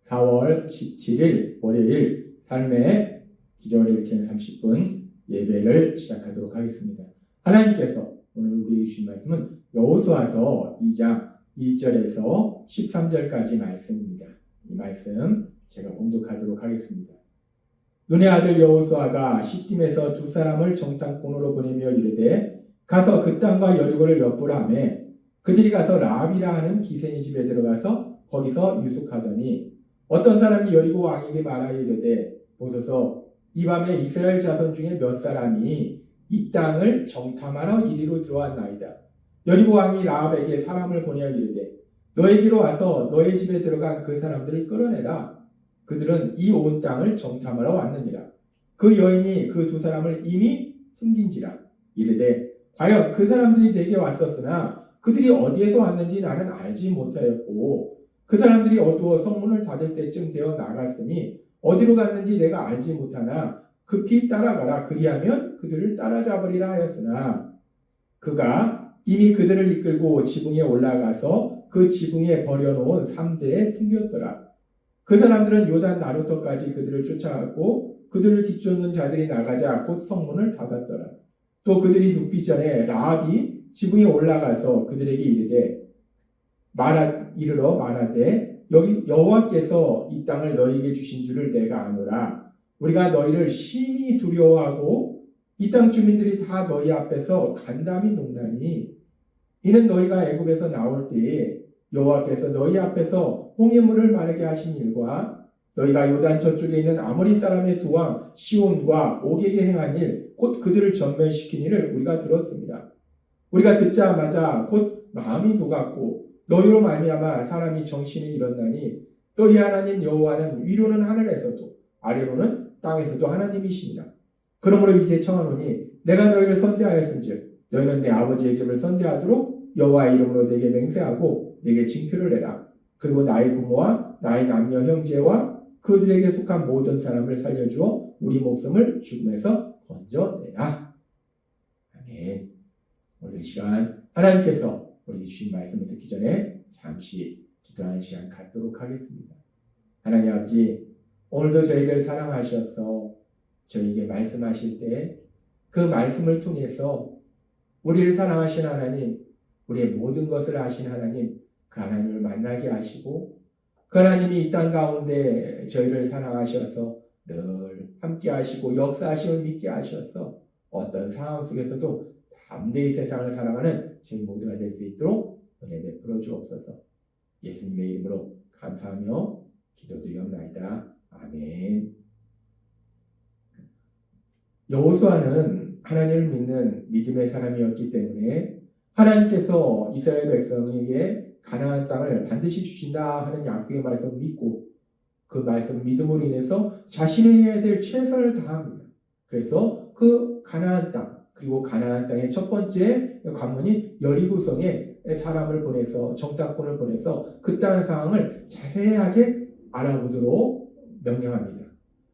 4월 17일 월요일 삶의 기적을 일으키는 30분 예배를 시작하도록 하겠습니다. 하나님께서 오늘 우리에게 주신 말씀은 여호수아서 2장 1절에서 13절까지 말씀입니다. 이 말씀 제가 봉독하도록 하겠습니다. 눈의 아들 여호수아가 시딤에서 두 사람을 정탐꾼으로 보내며 이르되 가서 그 땅과 여리고를 엿보라 하며 그들이 가서 라합이라 하는 기생의 집에 들어가서 거기서 유숙하더니 어떤 사람이 여리고 왕에게 말하여 이르되 보소서 이 밤에 이스라엘 자손 중에 몇 사람이 이 땅을 정탐하러 이리로 들어왔나이다. 여리고 왕이 라합에게 사람을 보내어 이르되 너에게로 와서 너의 집에 들어간 그 사람들을 끌어내라. 그들은 이 온 땅을 정탐하러 왔느니라. 그 여인이 그 두 사람을 이미 숨긴지라. 이르되 과연 그 사람들이 내게 왔었으나 그들이 어디에서 왔는지 나는 알지 못하였고 그 사람들이 어두워 성문을 닫을 때쯤 되어 나갔으니 어디로 갔는지 내가 알지 못하나 급히 따라가라. 그리하면 그들을 따라잡으리라 하였으나 그가 이미 그들을 이끌고 지붕에 올라가서 그 지붕에 버려놓은 3대에 숨겼더라. 그 사람들은 요단 나루터까지 그들을 쫓아갔고 그들을 뒤쫓는 자들이 나가자 곧 성문을 닫았더라. 또 그들이 눕기 전에 라합이 지붕에 올라가서 그들에게 이르러 말하되 여기 여호와께서 이 땅을 너희에게 주신 줄을 내가 아노라. 우리가 너희를 심히 두려워하고 이 땅 주민들이 다 너희 앞에서 간담이 녹나니 이는 너희가 애굽에서 나올 때에 여호와께서 너희 앞에서 홍해물을 마르게 하신 일과 너희가 요단 저쪽에 있는 아모리 사람의 두 왕 시온과 옥에게 행한 일 곧 그들을 전멸시킨 일을 우리가 들었습니다. 우리가 듣자마자 곧 마음이 녹았고 너희로 말미암아 사람이 정신이 일어나니 너희 하나님 여호와는 위로는 하늘에서도 아래로는 땅에서도 하나님이시니라. 그러므로 이제 청하노니 내가 너희를 선대하였은즉 너희는 내 아버지의 집을 선대하도록 여호와의 이름으로 내게 맹세하고 내게 징표를 내라. 그리고 나의 부모와 나의 남녀 형제와 그들에게 속한 모든 사람을 살려주어 우리 목숨을 죽음에서 건져내라. 아멘. 오늘 이 시간 하나님께서 우리 주신 말씀을 듣기 전에 잠시 기도하는 시간 갖도록 하겠습니다. 하나님 아버지, 오늘도 저희들 사랑하셔서 저희에게 말씀하실 때 그 말씀을 통해서 우리를 사랑하신 하나님, 우리의 모든 것을 아신 하나님, 그 하나님을 만나게 하시고 그 하나님이 이 땅 가운데 저희를 사랑하셔서 늘 함께 하시고 역사하심을 믿게 하셔서 어떤 상황 속에서도 담대히 세상을 사랑하는 저희 모두가 될 수 있도록 은혜 베풀어 주옵소서. 예수님의 이름으로 감사하며 기도드리옵나이다. 아멘. 여호수아는 하나님을 믿는 믿음의 사람이었기 때문에 하나님께서 이스라엘 백성에게 가나안 땅을 반드시 주신다 하는 약속의 말씀을 믿고 그 말씀 믿음으로 인해서 자신이 해야 될 최선을 다합니다. 그래서 그 가나안 땅, 그리고 가나안 땅의 첫 번째 관문인 여리고성에 사람을 보내서 정탐꾼을 보내서 그 땅 상황을 자세하게 알아보도록 명령합니다.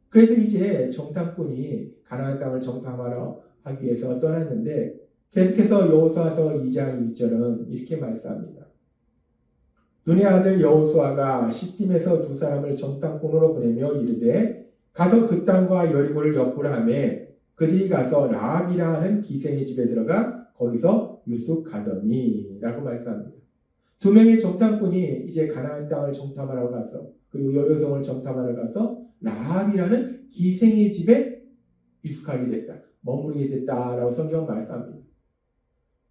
그래서 이제 정탐꾼이 가나안 땅을 정탐하러 하기 위해서 떠났는데 계속해서 여호수아서 2장 1절은 이렇게 말씀합니다. 눈의 아들 여호수아가 시딤에서 두 사람을 정탐꾼으로 보내며 이르되 가서 그 땅과 여리고를 엿보라 하며 그들이 가서 라합이라 하는 기생의 집에 들어가 거기서 유숙하더니 라고 말씀합니다. 두 명의 정탐꾼이 이제 가나안 땅을 정탐하러 가서 그리고 여리고성을 정탐하러 가서 라합이라는 기생의 집에 유숙하게 됐다. 머무르게 됐다라고 성경은 말씀합니다.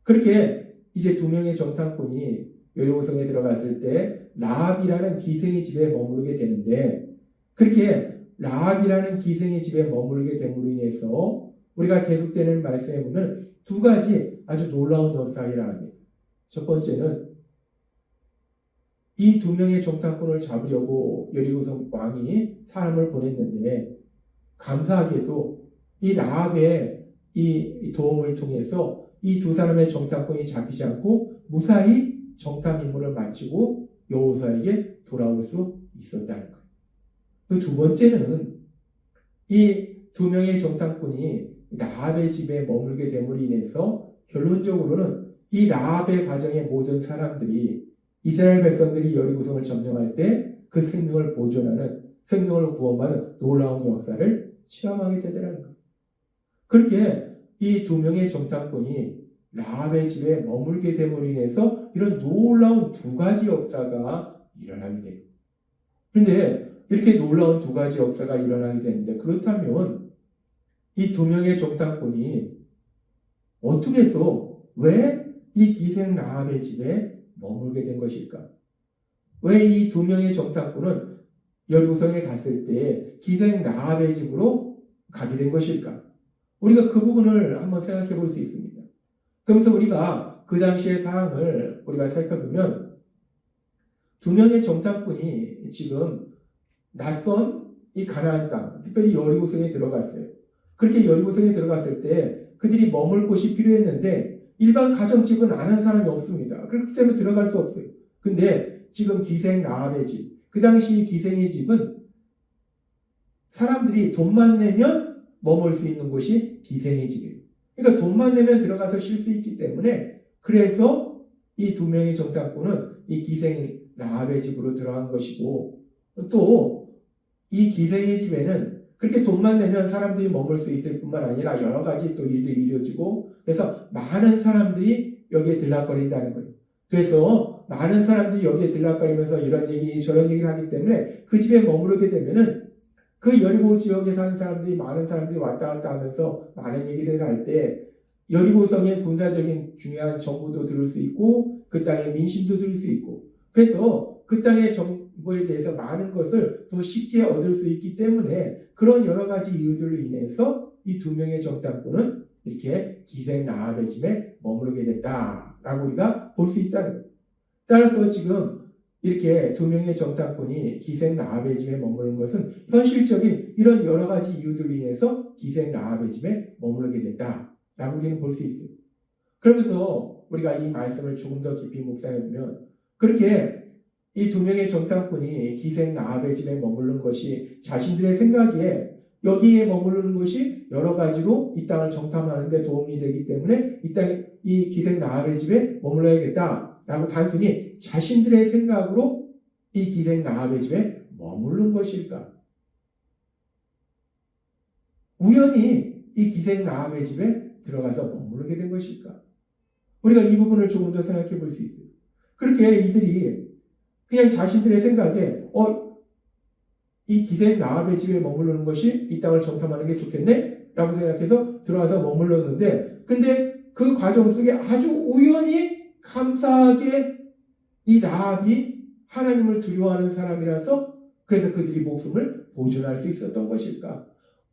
그렇게 이제 두 명의 정탐꾼이 여리고성에 들어갔을 때 라합이라는 기생의 집에 머무르게 되는데 그렇게 라합이라는 기생의 집에 머무르게 됨으로 인해서 우리가 계속되는 말씀에 보면 두 가지 아주 놀라운 역사가 일어납니다. 첫 번째는 이 두 명의 정탐꾼을 잡으려고 여리고성 왕이 사람을 보냈는데 감사하게도 이 라합의 이 도움을 통해서 이 두 사람의 정탐꾼이 잡히지 않고 무사히 정탐 임무를 마치고 여호수아에게 돌아올 수 있었다는 거예요. 그 두 번째는 이 두 명의 정탐꾼이 라합의 집에 머물게 됨으로 인해서 결론적으로는 이 라합의 가정의 모든 사람들이 이스라엘 백성들이 여리고성을 점령할 때 그 생명을 보존하는, 생명을 구원받는 놀라운 역사를 체험하게 되더라는 거예요. 그렇게 이 두 명의 정탐꾼이 라합의 집에 머물게 됨으로 인해서 이런 놀라운 두 가지 역사가 일어나게 돼요. 그런데 이렇게 놀라운 두 가지 역사가 일어나게 되는데, 그렇다면 이 두 명의 정탐꾼이 어떻게 해서 왜 이 기생 라합의 집에 머물게 된 것일까? 왜 이 두 명의 정탐꾼은 여리고성에 갔을 때 기생 라합의 집으로 가게 된 것일까? 우리가 그 부분을 한번 생각해 볼 수 있습니다. 그러면서 우리가 그 당시의 상황을 우리가 살펴보면 두 명의 정탐꾼이 지금 낯선 이 가나안 땅, 특별히 여리고성에 들어갔어요. 그렇게 여리고성에 들어갔을 때 그들이 머물 곳이 필요했는데 일반 가정집은 아는 사람이 없습니다. 그렇기 때문에 들어갈 수 없어요. 근데 지금 기생 라합의 집, 그 당시 기생의 집은 사람들이 돈만 내면 머물 수 있는 곳이 기생의 집이에요. 그러니까 돈만 내면 들어가서 쉴 수 있기 때문에, 그래서 이 두 명의 정탐꾼은 이 기생 라합의 집으로 들어간 것이고, 또 이 기생의 집에는 그렇게 돈만 내면 사람들이 머물 수 있을 뿐만 아니라 여러 가지 또 일들이 이루어지고, 그래서 많은 사람들이 여기에 들락거린다는 거예요. 그래서 많은 사람들이 여기에 들락거리면서 이런 얘기 저런 얘기를 하기 때문에 그 집에 머무르게 되면은 그 여리고 지역에 사는 사람들이, 많은 사람들이 왔다 갔다 하면서 많은 얘기를 할 때 여리고성의 군사적인 중요한 정보도 들을 수 있고 그 땅의 민심도 들을 수 있고, 그래서 그 땅의 정보에 대해서 많은 것을 더 쉽게 얻을 수 있기 때문에 그런 여러 가지 이유들로 인해서 이 두 명의 정탐꾼은 이렇게 기생 라합의 집에 머무르게 됐다라고 우리가 볼 수 있다는 거예요. 따라서 지금 이렇게 두 명의 정탐꾼이 기생 라합의 집에 머무는 것은 현실적인 이런 여러 가지 이유들로 인해서 기생 라합의 집에 머무르게 됐다라고 우리는 볼 수 있어요. 그러면서 우리가 이 말씀을 조금 더 깊이 묵상해 보면, 그렇게 이 두 명의 정탐꾼이 기생 라합의 집에 머무는 것이 자신들의 생각에 여기에 머무르는 것이 여러 가지로 이 땅을 정탐하는 데 도움이 되기 때문에 이 기생 라합의 집에 머물러야겠다라고 단순히 자신들의 생각으로 이 기생 라합의 집에 머무른 것일까? 우연히 이 기생 라합의 집에 들어가서 머무르게 된 것일까? 우리가 이 부분을 조금 더 생각해 볼 수 있어요. 그렇게 이들이 그냥 자신들의 생각에 이 기생 라합의 집에 머무르는 것이 이 땅을 정탐하는 게 좋겠네? 라고 생각해서 들어와서 머물렀는데, 근데 그 과정 속에 아주 우연히 감사하게 이 라합이 하나님을 두려워하는 사람이라서 그래서 그들이 목숨을 보존할 수 있었던 것일까?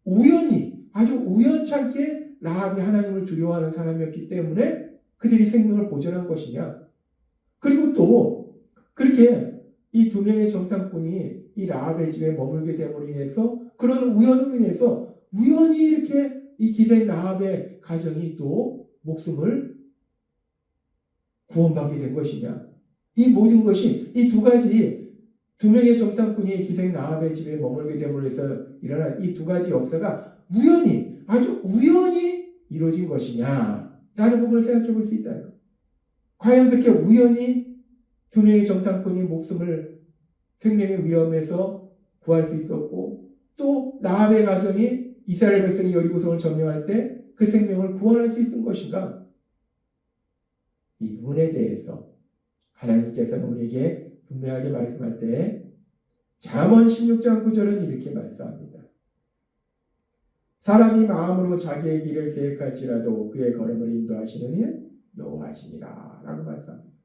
우연히, 아주 우연찮게 라합이 하나님을 두려워하는 사람이었기 때문에 그들이 생명을 보존한 것이냐? 그리고 또 그렇게 이 두 명의 정탐꾼이 이 라합의 집에 머물게 됨으로 인해서, 그런 우연으로 인해서 우연히 이렇게 이 기생 라합의 가정이 또 목숨을 구원받게 된 것이냐? 이 모든 것이 이 두 가지, 두 명의 정탐꾼이 기생 라합의 집에 머물게 됨으로 해서 일어난 이 두 가지 역사가 우연히, 아주 우연히 이루어진 것이냐? 라는 부분을 생각해 볼 수 있다는 것. 과연 그렇게 우연히 두 명의 정탐꾼이 목숨을 생명의 위험에서 구할 수 있었고, 또 라합의 가정이 이스라엘 백성이 여리고성을 점령할 때 그 생명을 구원할 수 있은 것인가? 이 부분에 대해서 하나님께서는 우리에게 분명하게 말씀할 때 잠언 16장 9절은 이렇게 말씀합니다. 사람이 마음으로 자기의 길을 계획할지라도 그의 걸음을 인도하시는 이는 여호와시니라 라고 말씀합니다.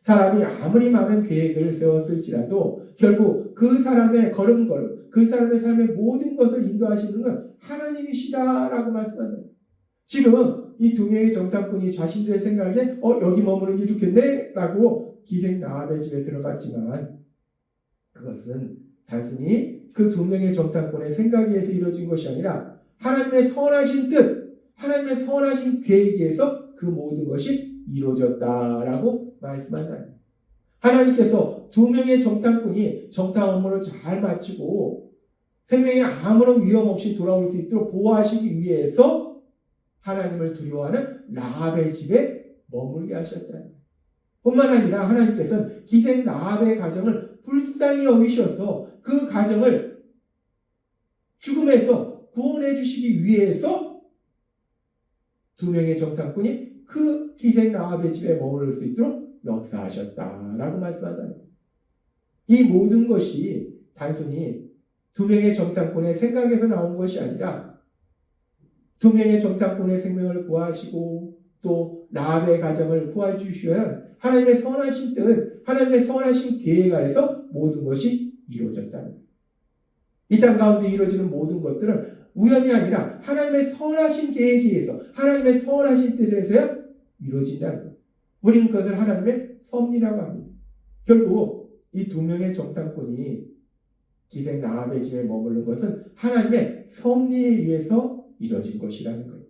사람이 아무리 많은 계획을 세웠을지라도 결국 그 사람의 걸음걸음, 그 사람의 삶의 모든 것을 인도하시는 건 하나님이시다라고 말씀합니다. 지금 이 두 명의 정탐꾼이 자신들의 생각에 여기 머무는 게 좋겠네 라고 기생 라합의 집에 들어갔지만, 그것은 단순히 그 두 명의 정탐꾼의 생각에 의해서 이루어진 것이 아니라 하나님의 선하신 뜻, 하나님의 선하신 계획에 의해서 그 모든 것이 이루어졌다라고 말씀한다. 하나님께서 두 명의 정탐꾼이 정탐 업무를 잘 마치고 생명에 아무런 위험 없이 돌아올 수 있도록 보호하시기 위해서 하나님을 두려워하는 라합의 집에 머물게 하셨다. 뿐만 아니라 하나님께서는 기생 라합의 가정을 불쌍히 여기셔서 그 가정을 죽음에서 구원해 주시기 위해서 두 명의 정탐꾼이 그 기생 라합의 집에 머무를 수 있도록 역사하셨다라고 말씀한다는 거예요. 이 모든 것이 단순히 두 명의 정탐꾼의 생각에서 나온 것이 아니라 두 명의 정탐꾼의 생명을 구하시고 또 라합의 가정을 구해 주시면 하나님의 선하신 뜻, 하나님의 선하신 계획 아래서 모든 것이 이루어졌다는 거예요. 이 땅 가운데 이루어지는 모든 것들은 우연이 아니라 하나님의 선하신 계획에 의해서 하나님의 선하신 뜻에서야 이루어진다는 거예요. 우리는 그것을 하나님의 섭리라고 합니다. 결국 이 두 명의 정탐꾼이 기생 라합의 집에 머무른 것은 하나님의 섭리에 의해서 이루어진 것이라는 거예요.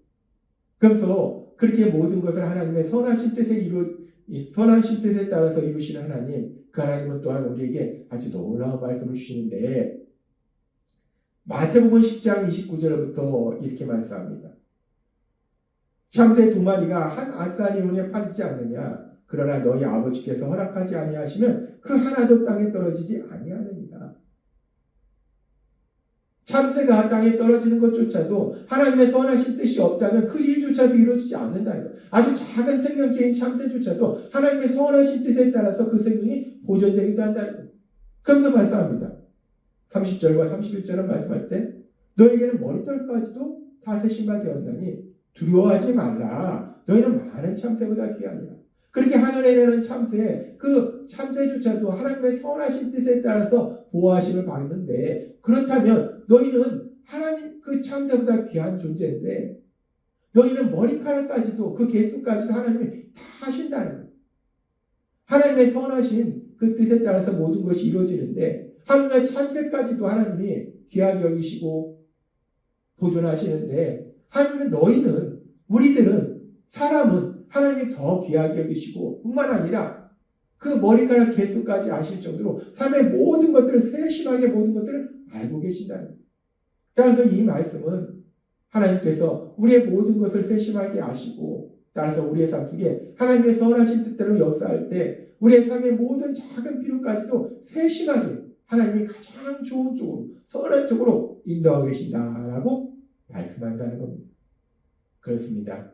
그래서 그렇게 모든 것을 하나님의 선하신 뜻에 따라서 이루시는 하나님, 그 하나님은 또한 우리에게 아주 놀라운 말씀을 주시는데 마태복음 10장 29절부터 이렇게 말씀합니다. 참새 두 마리가 한 아사리온에 팔리지 않느냐? 그러나 너희 아버지께서 허락하지 아니하시면 그 하나도 땅에 떨어지지 아니하느니라. 참새가 땅에 떨어지는 것조차도 하나님의 선하신 뜻이 없다면 그 일조차도 이루어지지 않는다는 거예요. 아주 작은 생명체인 참새조차도 하나님의 선하신 뜻에 따라서 그 생명이 보존되기도 한다는 거예요. 그러면서 말씀합니다. 30절과 31절은 말씀할 때 너에게는 머리털까지도 다 세심바 되었나니 두려워하지 말라. 너희는 많은 참새보다 귀하니라. 그렇게 하늘에 내는 참새, 그 참새조차도 하나님의 선하신 뜻에 따라서 보호하심을 받는데 그렇다면 너희는 하나님 그 참새보다 귀한 존재인데 너희는 머리카락까지도 그 개수까지도 하나님이 다 하신다는 거예요. 하나님의 선하신 그 뜻에 따라서 모든 것이 이루어지는데 하나님의 참새까지도 하나님이 귀하게 여기시고 보존하시는데 하나님은 너희는 우리들은 사람은 하나님이 더 귀하게 여기시고 뿐만 아니라 그 머리카락 개수까지 아실 정도로 삶의 모든 것들을 세심하게 모든 것들을 알고 계신다는 거예요. 따라서 이 말씀은 하나님께서 우리의 모든 것을 세심하게 아시고 따라서 우리의 삶 속에 하나님의 선하신 뜻대로 역사할 때 우리의 삶의 모든 작은 필요까지도 세심하게 하나님이 가장 좋은 쪽으로 선한 쪽으로 인도하고 계신다라고 말씀한다는 겁니다. 그렇습니다.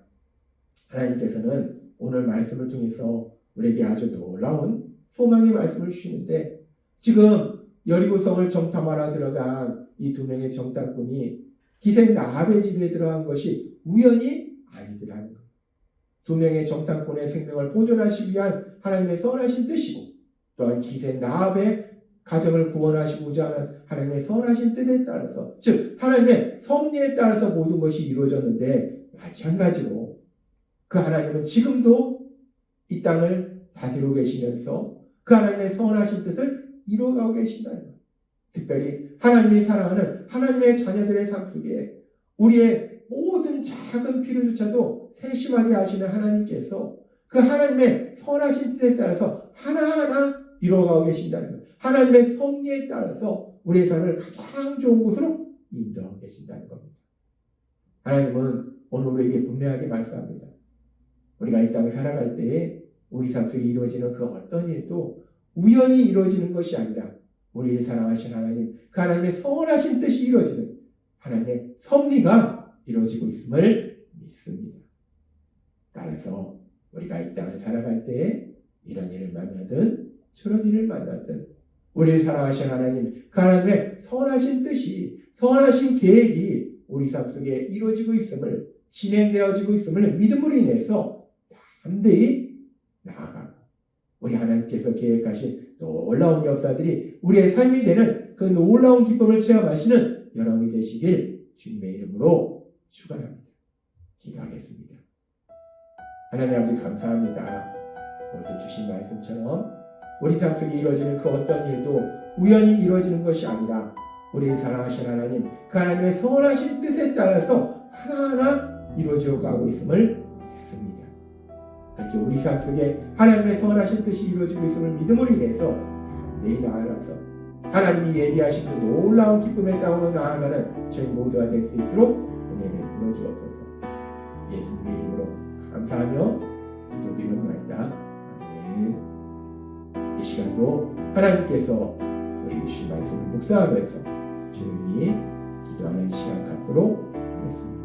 하나님께서는 오늘 말씀을 통해서 우리에게 아주 놀라운 소망의 말씀을 주시는데 지금 여리고성을 정탐하러 들어간 이 두 명의 정탐꾼이 기생 라합의 집에 들어간 것이 우연이 아니더라는 거예요. 두 명의 정탐꾼의 생명을 보존하시기 위한 하나님의 선하신 뜻이고 또한 기생 라합의 가정을 구원하시고자 하는 하나님의 선하신 뜻에 따라서 즉 하나님의 섭리에 따라서 모든 것이 이루어졌는데 마찬가지로 그 하나님은 지금도 이 땅을 다스리고 계시면서 그 하나님의 선하신 뜻을 이루어가고 계신다는 거예요. 특별히 하나님이 사랑하는 하나님의 자녀들의 삶 속에 우리의 모든 작은 필요조차도 세심하게 하시는 하나님께서 그 하나님의 선하신 뜻에 따라서 하나하나 이루어가고 계신다는 거예요. 하나님의 섭리에 따라서 우리의 삶을 가장 좋은 곳으로 인도하고 계신다는 겁니다. 하나님은 오늘 우리에게 분명하게 말씀합니다. 우리가 이 땅을 살아갈 때에 우리 삶 속에 이루어지는 그 어떤 일도 우연히 이루어지는 것이 아니라 우리를 사랑하신 하나님, 그 하나님의 선하신 뜻이 이루어지는 하나님의 섭리가 이루어지고 있음을 믿습니다. 따라서 우리가 이 땅을 살아갈 때에 이런 일을 만나든 저런 일을 만나든 우리를 사랑하신 하나님, 그 하나님의 선하신 뜻이, 선하신 계획이 우리 삶 속에 이루어지고 있음을, 진행되어지고 있음을 믿음으로 인해서 담대히 나아가고 우리 하나님께서 계획하신 놀라운 역사들이 우리의 삶이 되는 그 놀라운 기쁨을 체험하시는 여러분이 되시길 주님의 이름으로 축원합니다. 기도하겠습니다. 하나님 아버지 감사합니다. 오늘도 주신 말씀처럼 우리 삶 속에 이루어지는 그 어떤 일도 우연히 이루어지는 것이 아니라 우리를 사랑하신 하나님, 그 하나님의 선하신 뜻에 따라서 하나하나 이루어져 가고 있음을 믿습니다. 그렇게 우리 삶 속에 하나님의 선하신 뜻이 이루어지고 있음을 믿음으로 인해서 담대히 나아가서 하나님이 예비하신 그 놀라운 기쁨의 땅으로 나아가는 저희 모두가 될 수 있도록 은혜를 부어주옵소서. 예수님의 이름으로 감사하며 기도드리옵나이다. 아멘. 이 시간도 하나님께서 우리 주신 말씀을 묵상하면서 조용히 기도하는 시간 갖도록 하겠습니다.